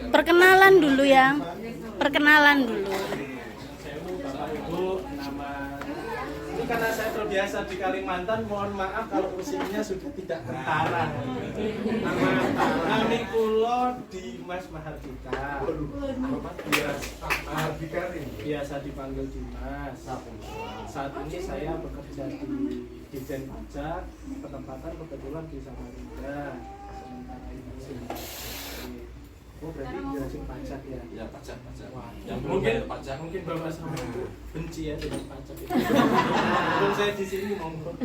Perkenalan dulu ya. Perkenalan dulu. Bapak Ibu, nama ini karena saya terbiasa di Kalimantan, mohon maaf kalau usianya sudah tidak kentara. Nama kami kulo Dimas Mahardika. Mahardika ini Biasa dipanggil Dimas. Saat ini saya bekerja di Dijen Pajak, penempatan kebetulan di Samarinda. Sementara ini oh berarti jelasin pajak ya? Ya pajak. Wah, Yang mungkin pajak. mungkin Bapak sama itu benci ya dengan pajak itu. Walaupun saya di sini monggo.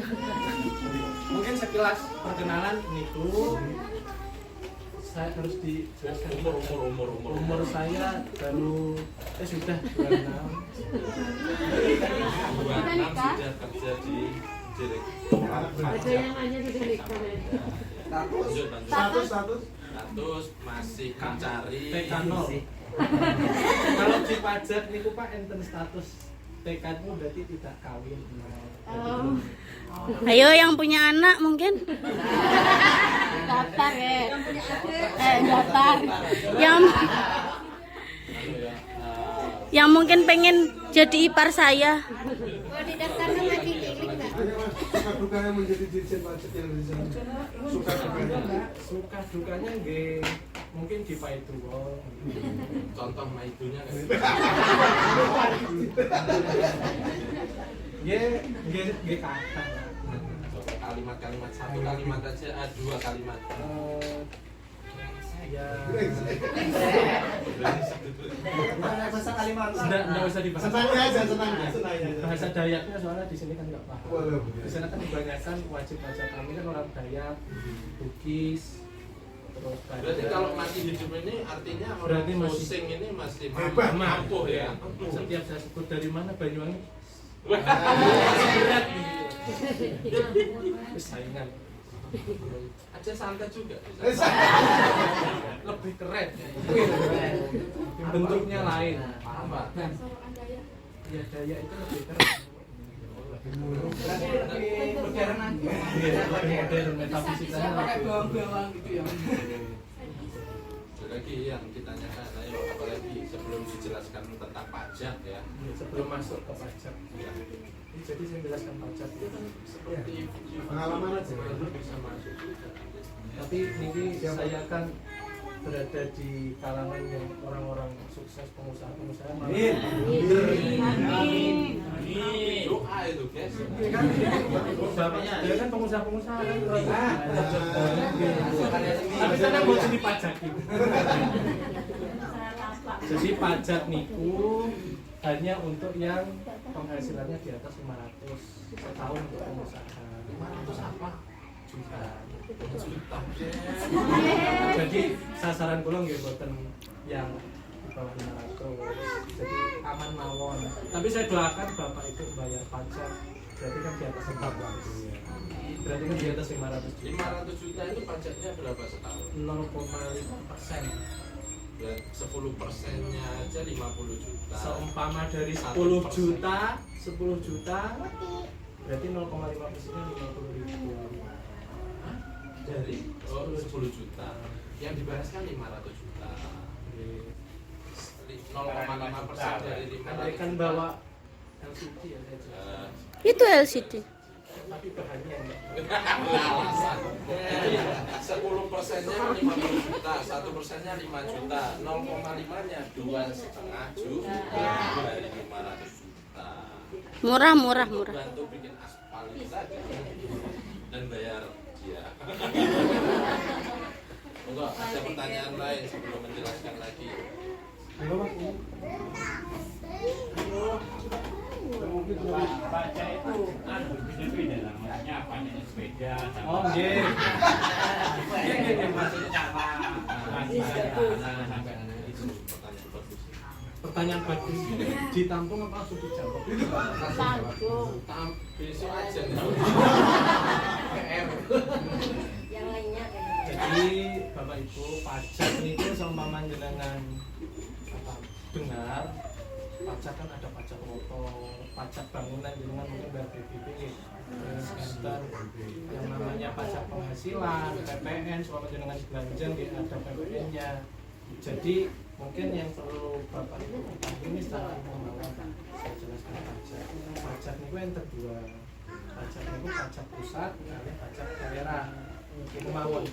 Mungkin sekilas perkenalan niku saya harus dijelaskan umur saya baru sudah 26. 26 sudah kerja di direktur Ada yang nanya sudah nikah ya? status status masih mencari TK 0. Kalau di pajak niku Pak enten status TK itu berarti tidak kawin. Oh, Ayo yang punya anak mungkin. daftar ya. Daftar. Yang mungkin pengen jadi ipar saya. Kalau di daftarnya nggak diklik nggak? suka dukanya menjadi dirjen pajak yang di sana. Suka dukanya Suka dukanya nggih mungkin di Paituwo. contoh maidunya kan Nggih kata. kalimat satu kalimat aja dua kalimat Ya bahasa Kalimantan. enggak usah dibahas. Senangnya aja, senangnya. Bahasa Dayaknya soalnya di sini kan enggak paham. Waduh. Di sana kan kebanyakan wajib pajak kami kan orang Dayak, Bugis, terus berarti kalau masih hidup ini artinya orang Berarti masih- pusing ini masih Hebat. mampu ya setiap saya sebut dari mana Banyuwangi Wah. berat gitu. Saingan aja santai juga lebih keren. Bentuknya lain. paham Pak? Ya Dayak itu lebih keren. lebih modern aja. Iya, lebih modern metafisikanya Pakai lebih. bawang-bawang gitu ya. Ada lagi yang ditanyakan ayo apalagi sebelum dijelaskan tentang pajak ya Sebelum masuk ke pajak. Ya. Jadi saya jelaskan pajak itu kan seperti Pengalaman aja. bisa masuk juga. Tapi ini saya kan berada di kalangan yang orang-orang sukses pengusaha-pengusaha. Amin. Doa itu guys Bapaknya dia kan pengusaha-pengusaha kan. Tapi saya mau jadi pajak gitu. Jadi pajak niku hanya untuk yang penghasilannya di atas 500 setahun untuk pengusaha. 500 apa? Juta. Juta Jadi sasaran kula nggih mboten yang di bawah 500. Jadi aman mawon. Tapi saya doakan Bapak itu bayar pajak. Berarti kan di atas 400. Berarti kan di atas 500 juta. 500 juta itu pajaknya berapa setahun? 0,5%. Ya 10%-nya aja 50 juta. Seumpama dari 10 juta, 10 juta berarti 0,5%-nya 50.000. Dari 10 juta. Yang dibahas kan 500 juta. 0,5% dari 500 Kan juta. bawa LCD ya saya jelas. Itu LCD. Tapi bahannya enggak. Alasan. Jadi 10%-nya 50 juta, 1%-nya 5 juta, 0,5-nya 2,5 juta dari 500 juta. Murah. Bantu bikin aspal saja dan bayar dia. Enggak, ada pertanyaan lain sebelum menjelaskan lagi. Baca itu beda-beda lah, maksudnya apa nih sepeda sama Oh, nggih. maksudnya cara sampai Itu pertanyaan bagus. Pertanyaan bagus. Ditampung apa langsung dijawab? Besok aja nih. Yang lainnya Jadi Bapak Ibu pajak itu seumpama jenengan apa dengar pajak kan ada pajak motor, pajak bangunan jenengan mungkin bayar PBB, Skanter, yang namanya pajak penghasilan, PPN, selama jenengan belanja ada PPN-nya. Jadi mungkin yang perlu Bapak Ibu ketahui ini secara informal saya jelaskan pajak. Pajak itu yang kedua. Pajak itu pajak pusat, ada pajak daerah. Itu mawon.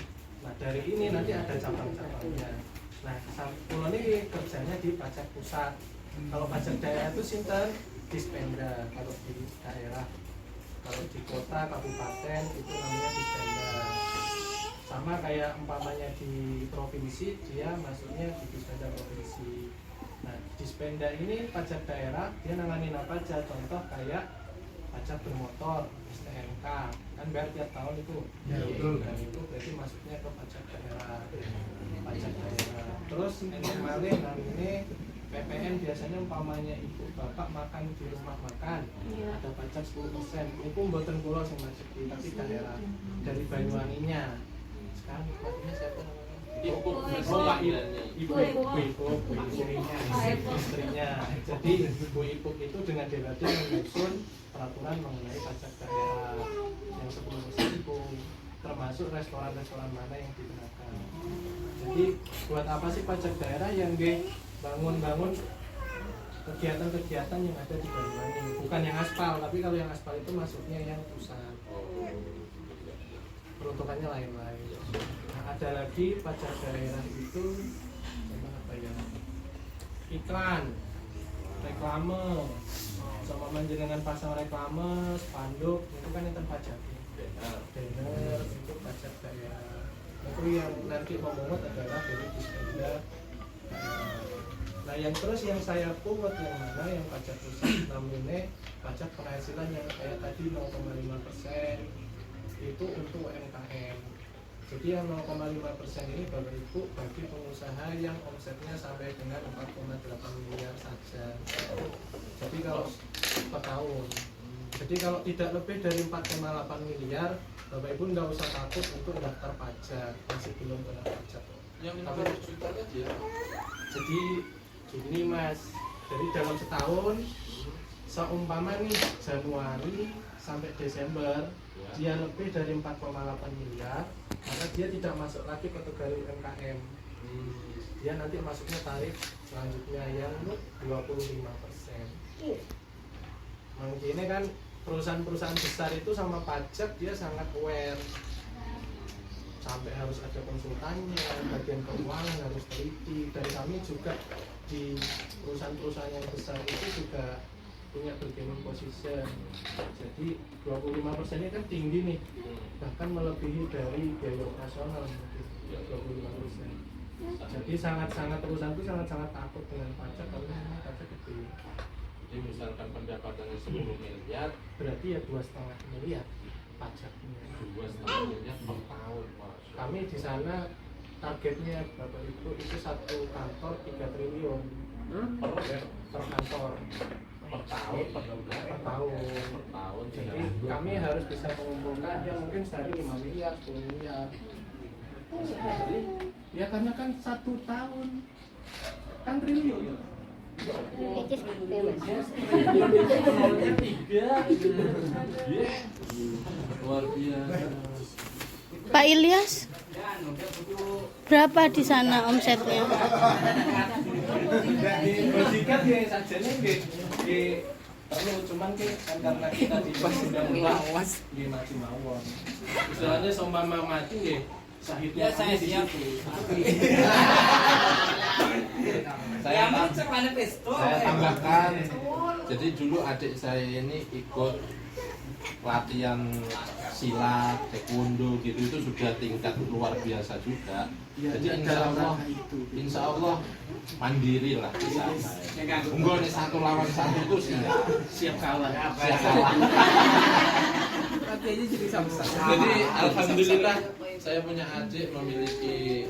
Nah dari ini nanti ada cabang-cabangnya. Nah, kalau ini kerjanya di pajak pusat. Kalau pajak daerah itu sinten Dispenda kalau di daerah. Kalau di kota, kabupaten itu namanya Dispenda. Sama kayak umpamanya di provinsi, dia masuknya di Dispenda provinsi. Nah, Dispenda ini pajak daerah, dia nanganin apa aja? Contoh kayak pajak bermotor, STNK, kan bayar tiap tahun itu. Ya, betul. Dan itu berarti masuknya ke pajak daerah. Pajak daerah. Terus normalnya ini PPN biasanya umpamanya ibu bapak makan di rumah makan ada pajak 10%. Itu mboten kula sing masuk tapi daerah dari Banyuwanginya. Sekarang ibunya siapa namanya? Ibu, Pak Ibu istrinya. Jadi ibu itu dengan DWD menyusun peraturan mengenai pajak daerah yang 10% itu termasuk restoran-restoran mana yang digunakan. Jadi buat apa sih pajak daerah yang bangun-bangun kegiatan-kegiatan yang ada di Banyuwangi, bukan yang aspal, tapi kalau yang aspal itu masuknya yang pusat. Peruntukannya lain-lain. Nah, ada lagi pajak daerah itu apa ya? Iklan, reklame, sama menjenengan pasang reklame, spanduk, itu kan yang terpajaknya. Banner itu pajak daerah. Itu yang nanti memungut adalah dari Dispenda. Nah yang terus yang saya pungut yang mana yang pajak pusat namanya pajak penghasilan yang kayak tadi 0,5% itu untuk UMKM. Jadi yang 0,5% ini Bapak Ibu bagi pengusaha yang omsetnya sampai dengan 4,8 miliar saja. Jadi kalau per tahun. Jadi kalau tidak lebih dari 4,8 miliar Bapak Ibu nggak usah takut untuk daftar pajak, masih belum kena pajak. Yang 500 juta tadi ya? Jadi gini Mas, jadi dalam setahun seumpama nih Januari sampai Desember dia lebih dari 4,8 miliar, maka dia tidak masuk lagi kategori UMKM. Dia nanti masuknya tarif selanjutnya yang 25%. Mungkin ini kan perusahaan-perusahaan besar itu sama pajak dia sangat aware. Sampai harus ada konsultannya, bagian keuangan harus teliti. Dan kami juga di perusahaan-perusahaan yang besar itu juga punya bargaining position. Jadi 25% ini kan tinggi nih, bahkan melebihi dari biaya operasional mungkin 25%. Jadi sangat-sangat perusahaan itu sangat-sangat takut dengan pajak karena memang pajak gede. Jadi misalkan pendapatannya 10 miliar, Berarti ya 2,5 miliar pajaknya. 2,5 miliar per tahun. Kami di sana targetnya Bapak Ibu itu satu kantor 3 triliun per kantor per tahun, per tahun. Jadi kami harus bisa mengumpulkan ya mungkin sehari 5 miliar, 10 miliar. Ya karena kan 1 tahun kan triliun. Nolnya 3 luar biasa. Pak Ilyas, berapa di sana omsetnya? Dan di Bosikat ya sajane nggih perlu cuman kan karena kita di pas sudah melawas nggih mati mawon. Istilahnya seumpama mati nggih sahidnya saya siap. Saya tambahkan, jadi dulu adik saya ini ikut latihan silat, taekwondo gitu itu sudah tingkat luar biasa juga. Jadi insya Allah mandiri lah di sana. Unggul nih 1 lawan 1 itu siap kalah. Siap kalah. Jadi alhamdulillah saya punya adik memiliki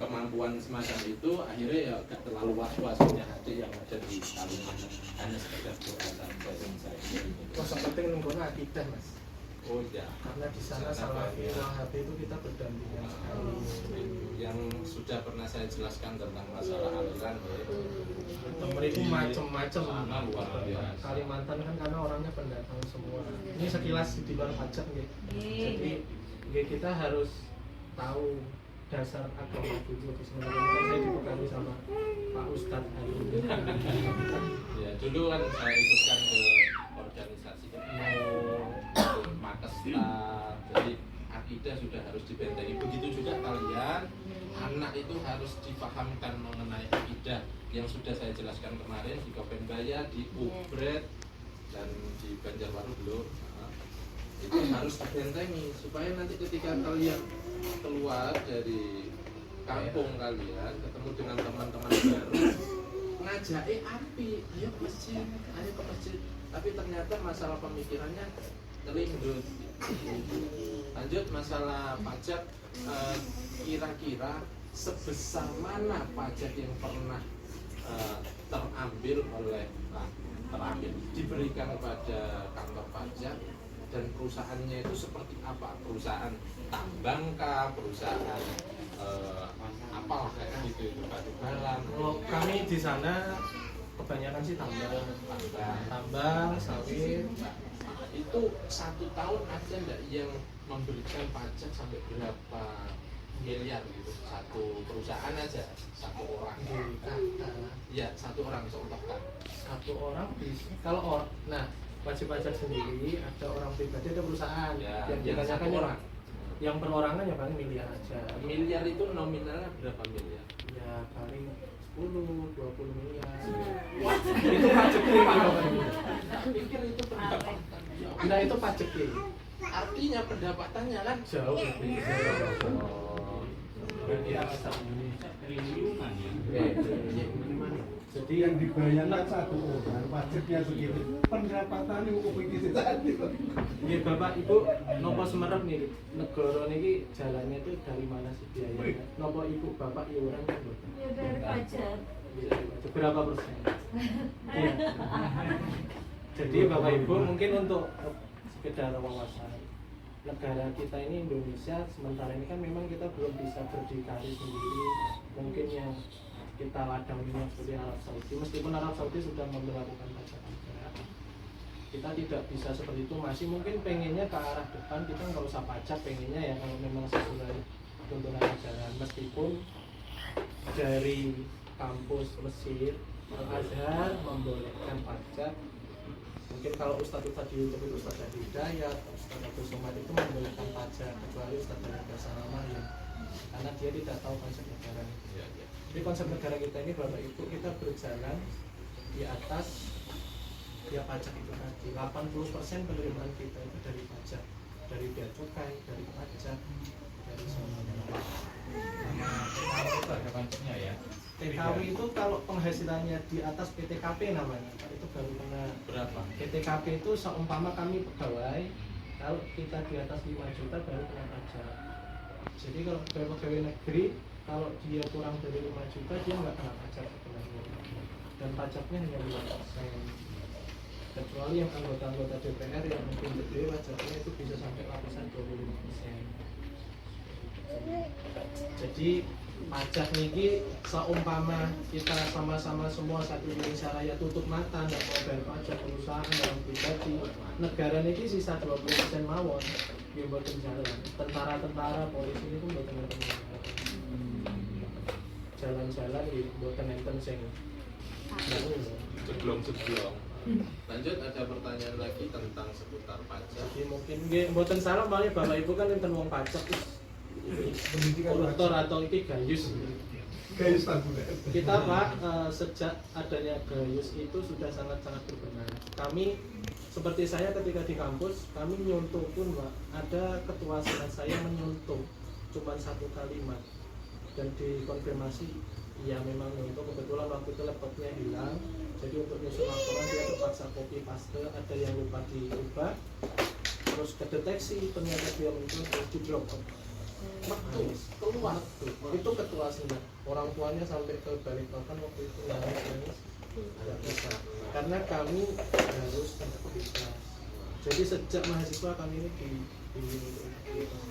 kemampuan semacam itu, akhirnya ya gak terlalu was-was punya adik yang ada di Kalimantan, hanya sekedar doa saja yang saya Yang penting nunggunya akidah Mas. oh ya, Karena di sana Salafi Wahabi itu kita berdampingan sekali. yang sudah pernah saya jelaskan tentang masalah aliran ya. Temen itu macam-macam. Luar biasa. Kalimantan kan karena orangnya pendatang semua. Ini sekilas di luar pajak nih. Jadi kita harus tahu dasar agama dulu. Sebenarnya saya di sama Pak Ustadz hari ini. Ya dulu kan saya ikutkan ke organisasi Makestar, jadi akidah sudah harus dibentengi. Begitu juga kalian, anak itu harus dipahamkan mengenai akidah yang sudah saya jelaskan kemarin di Kopenbaya, di Ubred, dan di Banjarbaru belum. Itu harus dibentengi supaya nanti ketika kalian keluar dari kampung kalian ketemu dengan teman-teman baru, ngajak api, ayo ke masjid, tapi ternyata masalah pemikirannya terlindut. Lanjut masalah pajak, kira-kira sebesar mana pajak yang pernah diberikan kepada kantor pajak, dan perusahaannya itu seperti apa? Perusahaan tambang kah? Perusahaan apalah kayak gitu, batu-bara. Kalau kami di sana kebanyakan sih tambang, sawit. Itu 1 tahun ada nggak yang memberikan pajak sampai berapa miliar gitu? Satu perusahaan aja, satu orang. Iya, satu orang contohkan. Satu orang bisa. Kalau nah wajib pajak sendiri ada orang pribadi, ada perusahaan. Ya, yang yang biasanya satu kan orang. yang perorangan ya paling miliar aja. Miliar itu nominalnya berapa miliar? Ya paling 10-20 miliar. Itu pajaknya Pikir itu pendapatan. Nah itu pajaknya. Artinya pendapatannya kan Jauh lebih. Berarti rata Indonesia triliunan ya. Jadi yang dibayarkan satu orang pajaknya segitu, pendapatannya kok begitu tadi. Iya Bapak Ibu, nopo semerep nih negara niki jalannya itu dari mana sih biayanya? Nopo Ibu Bapak iuran kan Bapak? Ya dari pajak. Berapa persen? Iya. Jadi Bapak Ibu mungkin untuk sekedar wawasan, negara kita ini Indonesia sementara ini kan memang kita belum bisa berdikari sendiri. Mungkin yang kita ladang minyak seperti Arab Saudi, meskipun Arab Saudi sudah memperlakukan pajak juga, kita tidak bisa seperti itu. Masih mungkin pengennya ke arah depan, kita nggak usah pajak, pengennya ya kalau memang sesuai tuntunan negara. Meskipun dari kampus Mesir, Al-Azhar membolehkan pajak. Mungkin kalau Ustadz di YouTube itu Ustadz Hidayat, Ustadz Abdul Somad itu membolehkan pajak, kecuali Ustadz Salama ya, karena dia tidak tahu konsep negara. Jadi konsep negara kita ini Bapak Ibu, kita berjalan di atas ya pajak itu tadi. 80% penerimaan kita itu dari pajak, dari bea cukai, dari pajak, dari semuanya. Itu ada pajaknya ya. TKW itu kalau penghasilannya di atas PTKP namanya, Pak, itu baru kena berapa? PTKP itu seumpama kami pegawai, kalau kita di atas 5 juta baru kena pajak. Jadi kalau pegawai negeri, kalau dia kurang dari 5 juta dia nggak kena pajak sebenarnya, dan pajaknya hanya 5%. Kecuali yang anggota-anggota DPR yang mungkin gede, pajaknya itu bisa sampai lapisan 25%. Jadi pajak niki seumpama kita sama-sama semua satu Indonesia Raya tutup mata nggak mau bayar pajak, perusahaan orang pribadi, negara niki sisa 20% mawon yang boten jalan. Tentara-tentara polisi itu boten jalan. Jalan-jalan di boten enten sing Jeblong-jeblong. Lanjut, ada pertanyaan lagi tentang seputar pajak. jadi mungkin nggih mboten salah, makanya Bapak Ibu kan enten wong pajak Pendidikan koruptor atau iki gayus. Gayus taburan. Kita Pak, sejak adanya gayus itu sudah sangat-sangat berbenah. Kami seperti saya ketika di kampus, kami nyuntuh pun Pak, ada ketua senat saya menyuntuh cuma 1 kalimat dan dikonfirmasi ya memang nyuntuh. Kebetulan waktu itu laptopnya hilang, jadi untuk nyusun laporan dia terpaksa copy paste, ada yang lupa diubah, terus kedeteksi ternyata dia menyuntuh, terus di drop. Nangis, keluar tuh. Itu ketua senat, orang tuanya sampai ke Balikpapan waktu itu nangis, tidak bisa, karena kami harus integritas. Jadi sejak mahasiswa kami ini dibimbing untuk integritas.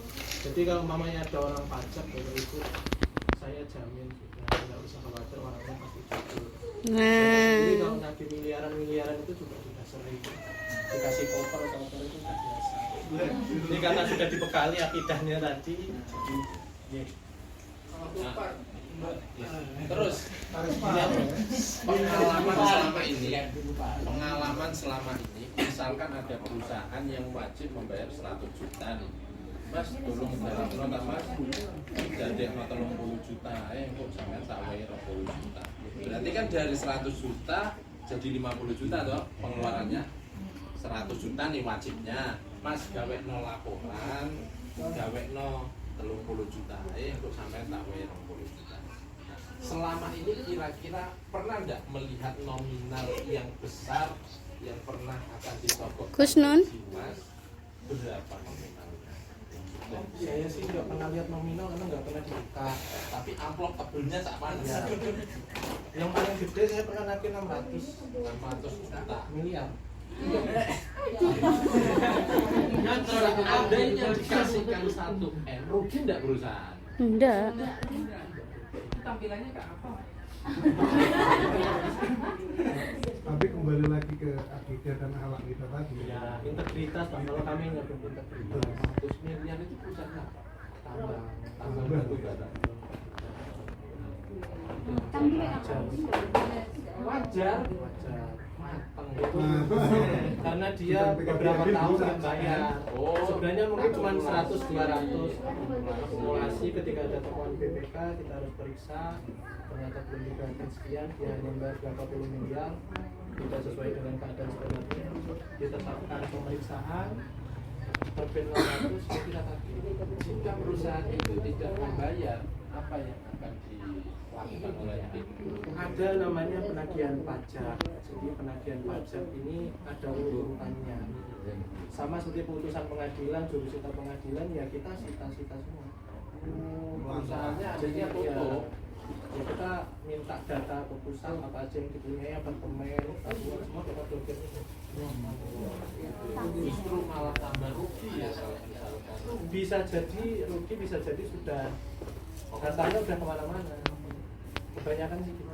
Jadi kalau mamanya ada orang pajak Bapak Ibu, saya jamin sudah tidak usah khawatir, orangnya pasti jujur. Jadi kalau nagih miliaran itu juga sudah sering, dikasih koper itu sudah biasa. Ini karena sudah dibekali akidahnya tadi, jadi ya. Kalau Bapak Terus pengalaman selama ini, misalkan ada perusahaan yang wajib membayar 100 juta nih. Mas, tolong bayar Mas, jadi 30 juta, kok sampai sampai 20 juta. Berarti kan dari 100 juta jadi 50 juta toh pengeluarannya. 100 juta nih wajibnya. Mas gawe no laporan, gawe no 30 juta, kok sampai sampai 20 juta. Selama ini kira-kira pernah nggak melihat nominal yang besar yang pernah akan disogok Gus Nun? Mas? Berapa nominalnya? Saya sih nggak pernah lihat nominal karena nggak pernah dibuka. Tapi amplop tebelnya tak mana? Ya. Yang paling gede saya pernah nagih 600 juta. miliar. Andainya dikasihkan 1 M, rugi nggak perusahaan? Enggak. Tampilannya kayak apa? Tapi kembali lagi ke akidah dan akhlak kita tadi. Ya, integritas Pak. Kalau kami nggak berintegritas. 100 miliar itu perusahaan apa? Tambang batu bara. Wajar. Mateng gitu. Karena dia beberapa tahun nggak bayar. Sebenarnya mungkin cuma 100-200 akumulasi ketika ada temuan BPK kita harus periksa, ternyata belum dibayarkan sekian, dia hanya membayar berapa puluh miliar, tidak sesuai dengan keadaan sebenarnya, ditetapkan pemeriksaan, terbit 600, kita tagih. Jika perusahaan itu tidak membayar, apa yang akan dilakukan oleh tim? Ada namanya penagihan pajak. Jadi penagihan pajak ini ada urutannya. Sama seperti putusan pengadilan, jurusita pengadilan, ya kita sita-sita semua. Perusahaannya adanya tutup. Ya kita minta data ke pusat apa aja yang dipunyai, apartemen, tabungan, semua kita blokir ini. Justru malah tambah rugi ya kalau misalkan. Bisa jadi rugi, bisa jadi sudah datanya udah kemana-mana. Kebanyakan sih gitu.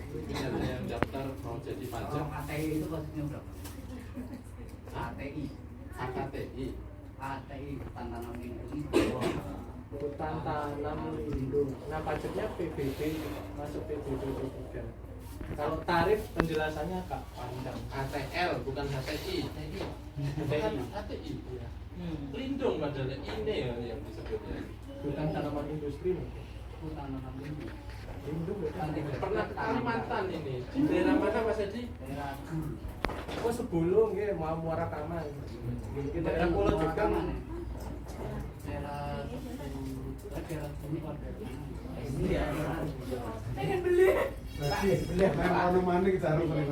Ini ada yang daftar mau jadi pajak. ATI itu maksudnya berapa? ATI. AKTI. ATI tantangan lindung. Hutan tanam lindung. Nah pajaknya PBB, masuk PBB 3. Kalau tarif penjelasannya Kak panjang. ATL bukan HTI. Bukan HTI. Lindung padahal ini ya yang disebutnya. Hutan tanaman industri mungkin. Hutan tanam lindung. Lindung bukan. Pernah ke Kalimantan ini. Di daerah mana Mas Edi? Daerah Oh sebelum ya mau Muara Kaman. Di daerah Pulau juga. daerah Timur. Iya. Lagi, beli mana kita harus beli.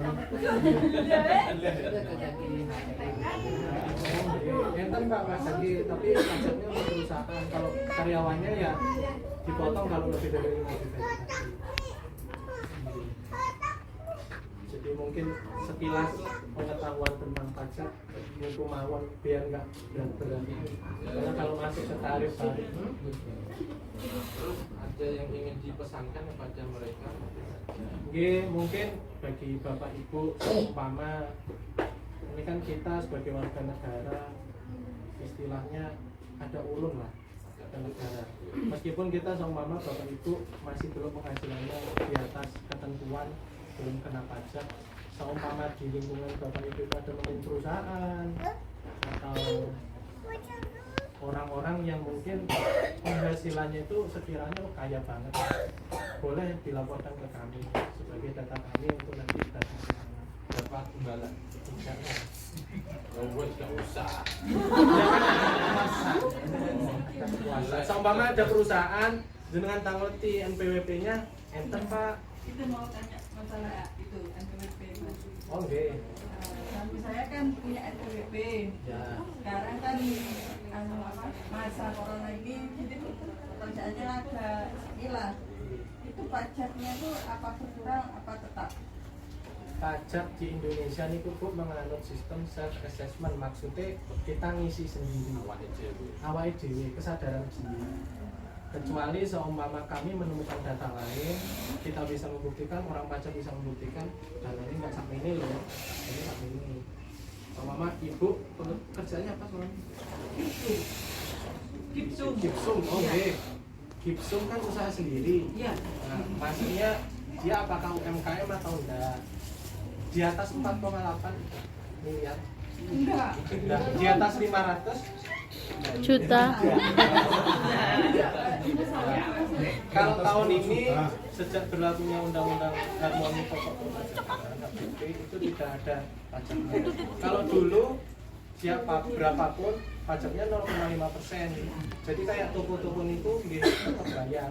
Enten Pak Mas Adi, tapi pajaknya untuk perusahaan. Kalau karyawannya ya dipotong kalau lebih dari 5 juta. Jadi mungkin sekilas pengetahuan tentang pajak mutu mawon biar nggak berat-berat. Karena kalau masuk ke tarif. Terus ada yang ingin dipesankan kepada mereka? Mungkin bagi Bapak Ibu umpama ini kan kita sebagai warga negara istilahnya ada ulun lah ke negara. Meskipun kita seumpama Bapak Ibu masih belum penghasilannya di atas ketentuan, belum kena pajak, seumpama di lingkungan Bapak Ibu ada mungkin perusahaan atau orang-orang yang mungkin penghasilannya itu sekiranya kaya banget, boleh dilaporkan ke kami sebagai data kami untuk nanti kita Dapat imbalan. jangan. Oh, nggak usah. Seumpama ada perusahaan dengan tangleti NPWP-nya enter Pak. Itu mau tanya masalah itu NPWP Mas. Oh nggih. Suami saya kan punya NPWP. Ya. Sekarang kan masa corona ini jadi pekerjaannya agak hilang. Itu pajaknya tuh apa berkurang apa tetap? Pajak di Indonesia ini cukup menganut sistem self assessment, maksudnya kita ngisi sendiri awal dewe kesadaran sendiri. Kecuali seumpama kami menemukan data lain, kita bisa membuktikan, orang pajak bisa membuktikan data ini nggak sampai ini loh, ini sampai ini. Seumpama ibu kerjanya apa soalnya? Gipsum. Gipsum, oh Iya. okay. Gipsum kan usaha sendiri. Iya. Nah, maksudnya dia apakah UMKM atau enggak? Di atas 4,8 miliar. Enggak. Nah, di atas 500 Juta. kalau tahun ini sejak berlakunya undang-undang harmoni pokok HPP itu tidak ada pajaknya. Kalau dulu berapapun pajaknya 0,5%. Jadi kayak toko-toko itu dia tetap bayar.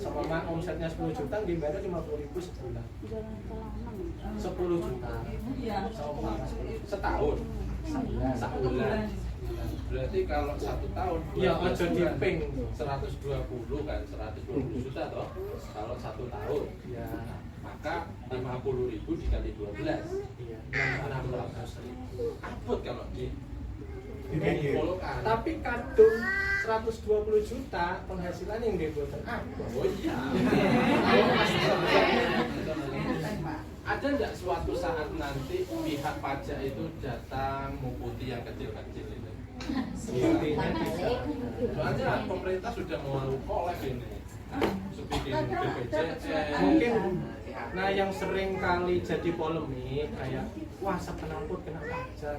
Sama omsetnya 10 juta, dia bayar 50.000 sebulan. 10 juta. Iya. Setahun. Sebulan. Berarti kalau 1 tahun Iya, 12 aja bulan, diping. 120 kan, 120 juta toh. Kalau 1 tahun, Ya, maka 50.000 dikali 12. iya. 600.000. Abot kalau di Dipikir. kumpulkan. Tapi kadung 120 juta penghasilan yang dia buatan Oh iya. Ada nggak suatu saat nanti pihak pajak itu datang menguti yang kecil-kecil itu? Intinya bisa. Soalnya pemerintah sudah mau kolek ini. Bikin BPJS. Mungkin nah yang sering kali jadi polemik kayak wah sepenangkut kena pajak.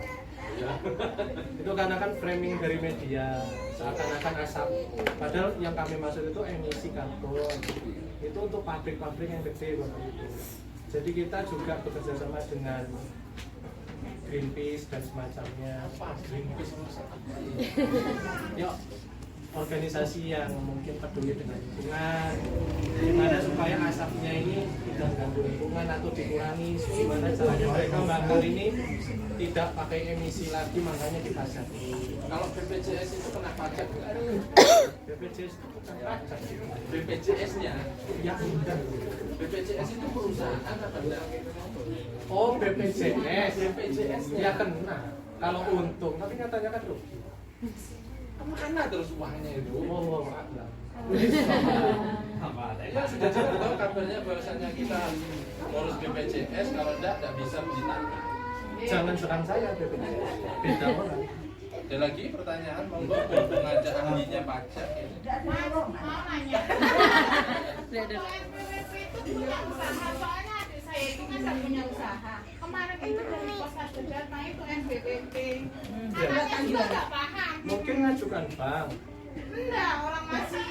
Ya. Itu karena kan framing dari media seakan-akan asap. Padahal yang kami maksud itu emisi karbon. Itu untuk pabrik-pabrik yang gede Bapak Ibu. Jadi kita juga bekerja sama dengan Greenpeace dan semacamnya. Greenpeace Yuk, organisasi yang mungkin peduli dengan lingkungan, gimana supaya asapnya ini tidak ganggu lingkungan atau dikurangi, gimana caranya mereka bakal ini tidak pakai emisi lagi, makanya dipajaki. Kalau BPJS itu kena pajak nggak? BPJS itu bukan pajak, BPJS-nya, ya udah. BPJS itu perusahaan apa enggak? Oh BPJS, BPJS-nya. ya kena. Kalau untung, tapi katanya kan rugi. Kemana terus uangnya itu? Oh, ada. Ya sudah tahu kabarnya bahwasanya kita ngurus BPJS kalau enggak bisa beli tanah. Jangan serang saya BPJS, beda orang. Ada lagi pertanyaan, monggo mengajak ahlinya pajak ini. Mau nanya. NPWP itu punya usaha, soalnya adik saya itu kan nggak punya usaha. Kemarin itu dari pos ada data itu NPWP. Anaknya juga nggak paham. Mungkin ngajukan bank. Enggak, orang masih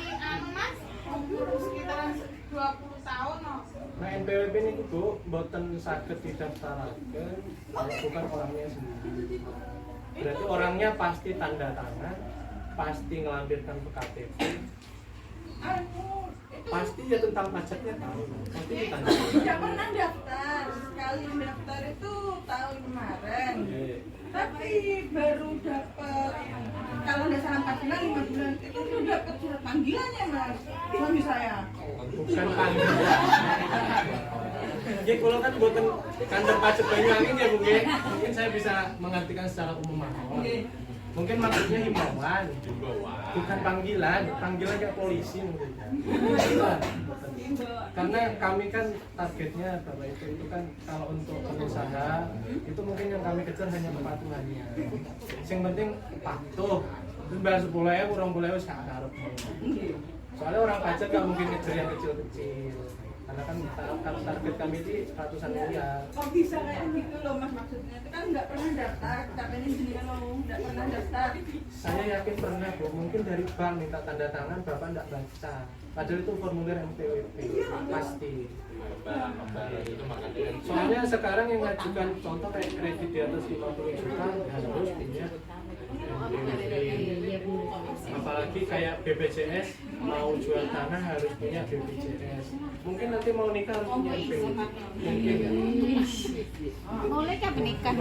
mas umur sekitaran 20 tahun loh. Nah NPWP ini Bu, mboten saged didaftaraken, bukan orangnya sendiri. Berarti orangnya pasti tanda tangan, pasti ngelampirkan ke KTP, pasti ya tentang pajaknya tahu, pasti ditanda. Tidak pernah daftar. Sekali daftar itu tahun kemarin. Tapi baru dapat kalau nggak salah 4 bulan 5 bulan itu tuh dapat surat panggilannya mas suami saya. Bukan panggilan. Jadi kalau kan buatan kantor pajak Banyuwangi ya Bu, mungkin saya bisa mengartikan secara umum mawon. Mungkin maksudnya himbauan, bukan panggilan, panggilan kayak polisi mungkin. Karena kami kan targetnya Bapak itu kan kalau untuk pengusaha itu mungkin yang kami kejar hanya kepatuhannya. Yang penting patuh. Terus bayar 10.000, 20.000 sak karepmu. Soalnya orang pajak gak mungkin kejar yang kecil-kecil. Karena kan target kami itu ratusan miliar. Kok bisa kayak gitu loh mas, maksudnya itu kan nggak pernah daftar, katanya jenengan ngomong nggak pernah daftar. Saya yakin pernah Bu, mungkin dari bank minta tanda tangan Bapak nggak baca. Padahal itu formulir MPWP, pasti. Itu makanya kan Soalnya sekarang yang ngajukan contoh kayak kredit di atas 50 juta harus punya MPWP. Apalagi kayak BPJS mau jual tanah harus punya BPJS. Mungkin nanti mau nikah harus punya MPWP. Mungkin. Boleh kan menikah?